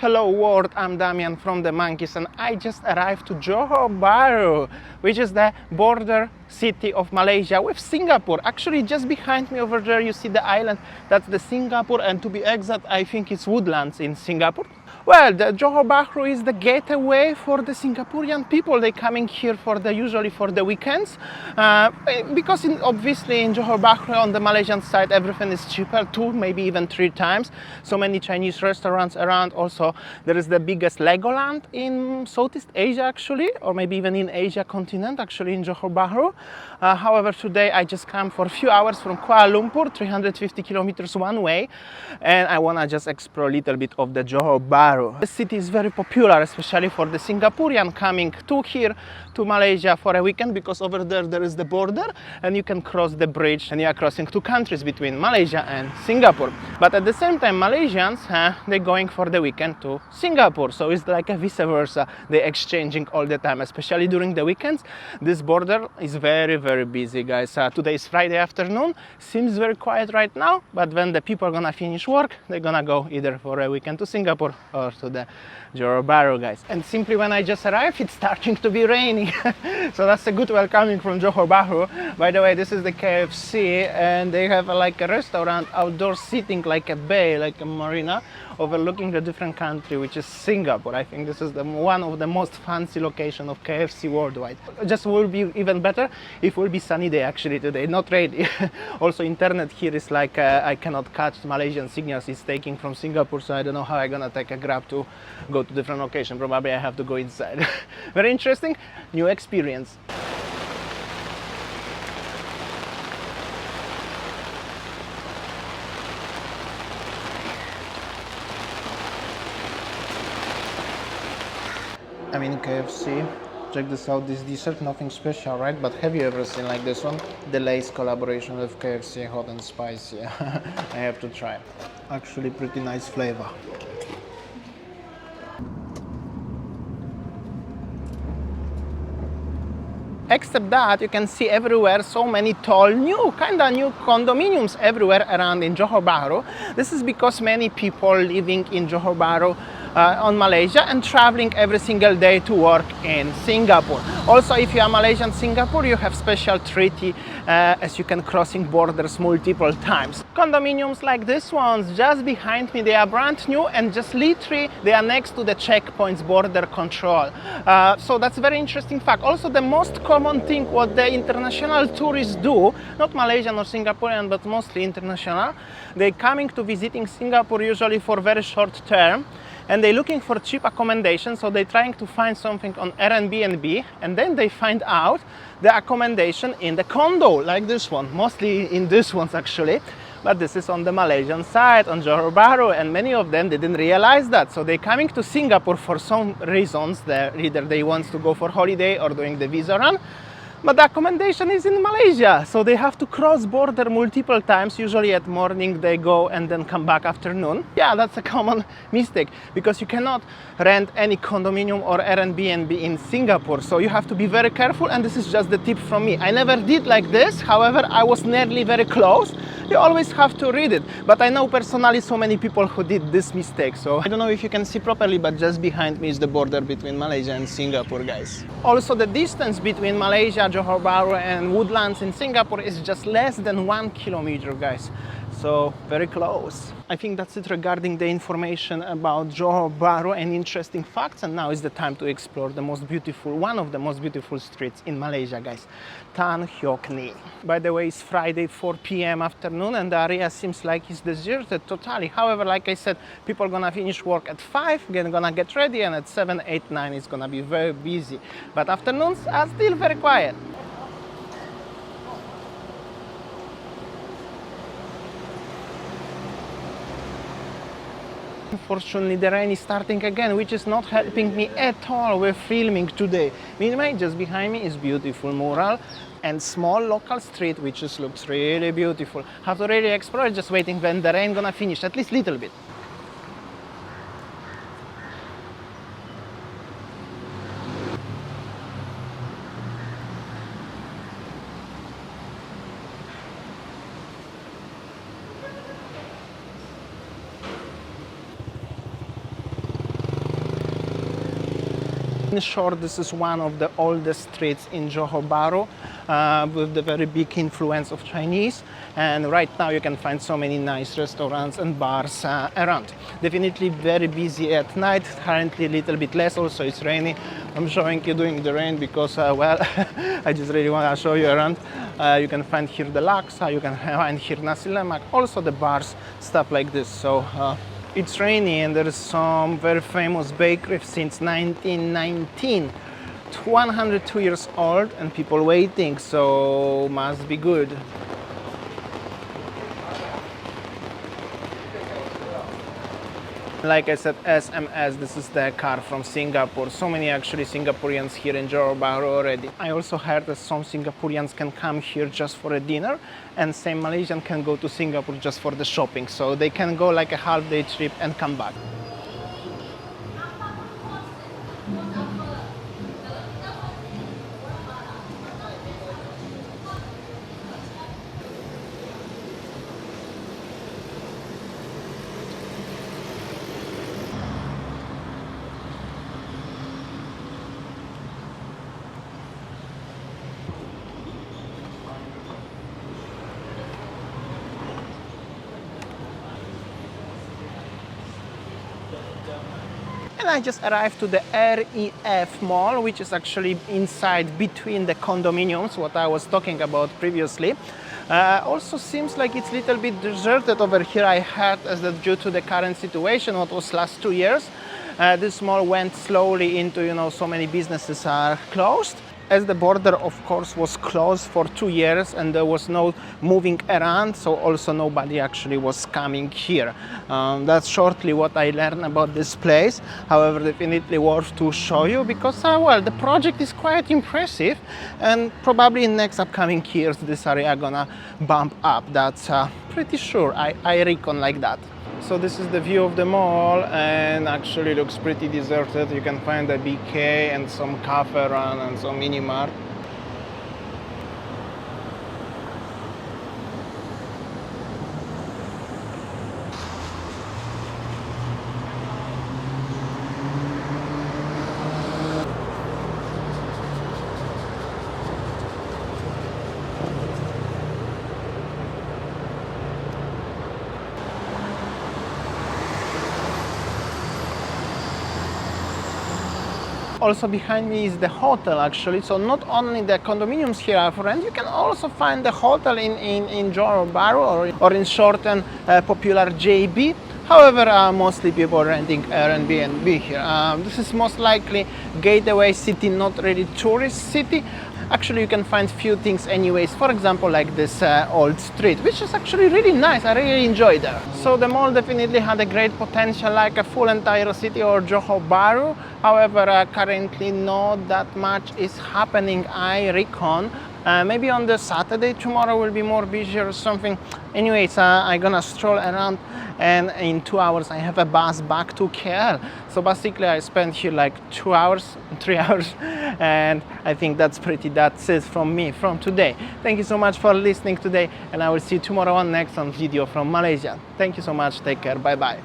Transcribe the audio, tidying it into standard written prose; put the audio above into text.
Hello world, I'm Damian from TheMonkeys and I just arrived to Johor Bahru, which is the border city of Malaysia with Singapore. Actually, just behind me over there you see the island, that's the Singapore, and to be exact, I think it's Woodlands in Singapore. Well, the Johor Bahru is the getaway for the Singaporean people. They're coming here usually for the weekends, because obviously in Johor Bahru on the Malaysian side everything is cheaper, 2, maybe even 3 times. So many Chinese restaurants around. Also, there is the biggest Legoland in Southeast Asia actually, or maybe even in Asia continent actually in Johor Bahru. However, today I just come for a few hours from Kuala Lumpur, 350 kilometers one way, and I wanna just explore a little bit of the Johor Bahru. The city is very popular, especially for the Singaporean coming to here to Malaysia for a weekend, because over there is the border and you can cross the bridge and you are crossing 2 countries between Malaysia and Singapore. But at the same time, Malaysians, they're going for the weekend to Singapore, so it's like a vice versa. They're exchanging all the time, especially during the weekends. This border is very busy, guys. Today is Friday afternoon, seems very quiet right now, but when the people are gonna finish work, they're gonna go either for a weekend to Singapore or to the Johor Bahru, guys. And simply when I just arrived, it's starting to be raining. So that's a good welcoming from Johor Bahru. By the way, this is the KFC, and they have like a restaurant outdoor sitting like a bay, like a marina, overlooking a different country, which is Singapore. I think this is one of the most fancy location of KFC worldwide. Just will be even better if it will be sunny day actually today, not rainy. Also, internet here is like I cannot catch Malaysian signals. It's taking from Singapore, so I don't know how I'm gonna take a grab to go to different location. Probably I have to go inside. Very interesting, new experience. I'm in KFC. Check this out, this dessert, nothing special, right? But have you ever seen like this one? The Lay's collaboration with KFC, hot and spicy. I have to try. Actually pretty nice flavor. Except that you can see everywhere so many tall, kinda new condominiums everywhere around in Johor Bahru. This is because many people living in Johor Bahru on Malaysia and traveling every single day to work in Singapore. Also, if you are Malaysian Singapore, you have special treaty as you can crossing borders multiple times. Condominiums like this ones just behind me, they are brand new and just literally they are next to the checkpoints border control. So that's a very interesting fact. Also, the most common thing what the international tourists do, not Malaysian or Singaporean, but mostly international, they're coming to visiting Singapore usually for very short term, and they're looking for cheap accommodation, so they're trying to find something on Airbnb, and then they find out the accommodation in the condo, like this one, mostly in this ones actually, but this is on the Malaysian side, on Johor Bahru, and many of them didn't realize that, so they're coming to Singapore for some reasons. Either they want to go for holiday or doing the visa run, but the accommodation is in Malaysia, so they have to cross border multiple times. Usually at morning they go and then come back afternoon. Yeah, that's a common mistake, because you cannot rent any condominium or Airbnb in Singapore, so you have to be very careful, and this is just the tip from me. I never did like this, however I was nearly very close. You always have to read it, but I know personally so many people who did this mistake, so I don't know if you can see properly, but just behind me is the border between Malaysia and Singapore, guys. Also, the distance between Malaysia, Johor Bahru and Woodlands in Singapore is just less than 1 kilometer, guys. So very close. I think that's it regarding the information about Johor Bahru and interesting facts, and now is the time to explore one of the most beautiful streets in Malaysia, guys, Tan Hock Ni. By the way, it's Friday 4 p.m. afternoon and the area seems like it's deserted totally. However, like I said, people are gonna finish work at 5, gonna get ready, and at 7, 8, 9 it's gonna be very busy. But afternoons are still very quiet. Unfortunately, the rain is starting again, which is not helping me at all with filming today. Meanwhile, just behind me is beautiful mural and small local street, which just looks really beautiful. Have to really explore, just waiting when the rain gonna finish, at least little bit. In short, this is one of the oldest streets in Johor Bahru with the very big influence of Chinese, and right now you can find so many nice restaurants and bars around. Definitely very busy at night, currently a little bit less, also it's rainy. I'm showing you during the rain because, well, I just really want to show you around. You can find here the laksa, you can find here nasi lemak, also the bars, stuff like this. So it's rainy and there is some very famous bakery since 1919. 102 years old and people waiting, so must be good. Like I said, SMS, this is the car from Singapore. So many actually Singaporeans here in Johor Bahru already. I also heard that some Singaporeans can come here just for a dinner, and same Malaysian can go to Singapore just for the shopping. So they can go like a half-day trip and come back. And I just arrived to the REF mall, which is actually inside between the condominiums, what I was talking about previously. Also seems like it's a little bit deserted over here. I heard as that due to the current situation, what was last 2 years, this mall went slowly into, so many businesses are closed. As the border, of course, was closed for 2 years and there was no moving around, so also nobody actually was coming here. That's shortly what I learned about this place. However, definitely worth to show you because, well, the project is quite impressive and probably in next upcoming years this area gonna bump up. That's pretty sure. I reckon like that. So this is the view of the mall and actually looks pretty deserted. You can find a BK and some cafe around and some mini mart. Also behind me is the hotel actually, so not only the condominiums here are for rent, you can also find the hotel in Johor Bahru or in short and popular JB. However, mostly people renting Airbnb here. This is most likely Getaway city, not really tourist city. Actually, you can find few things anyways, for example, like this old street, which is actually really nice. I really enjoyed that. So the mall definitely had a great potential, like a full entire city or Johor Bahru. However, currently not that much is happening, I reckon. Maybe on the Saturday tomorrow will be more busy or something. Anyways, I'm gonna stroll around and in 2 hours I have a bus back to KL. So basically I spent here like 2 hours, 3 hours, and I think that's it from me from today. Thank you so much for listening today, and I will see you tomorrow on next video from Malaysia. Thank you so much, take care, bye bye.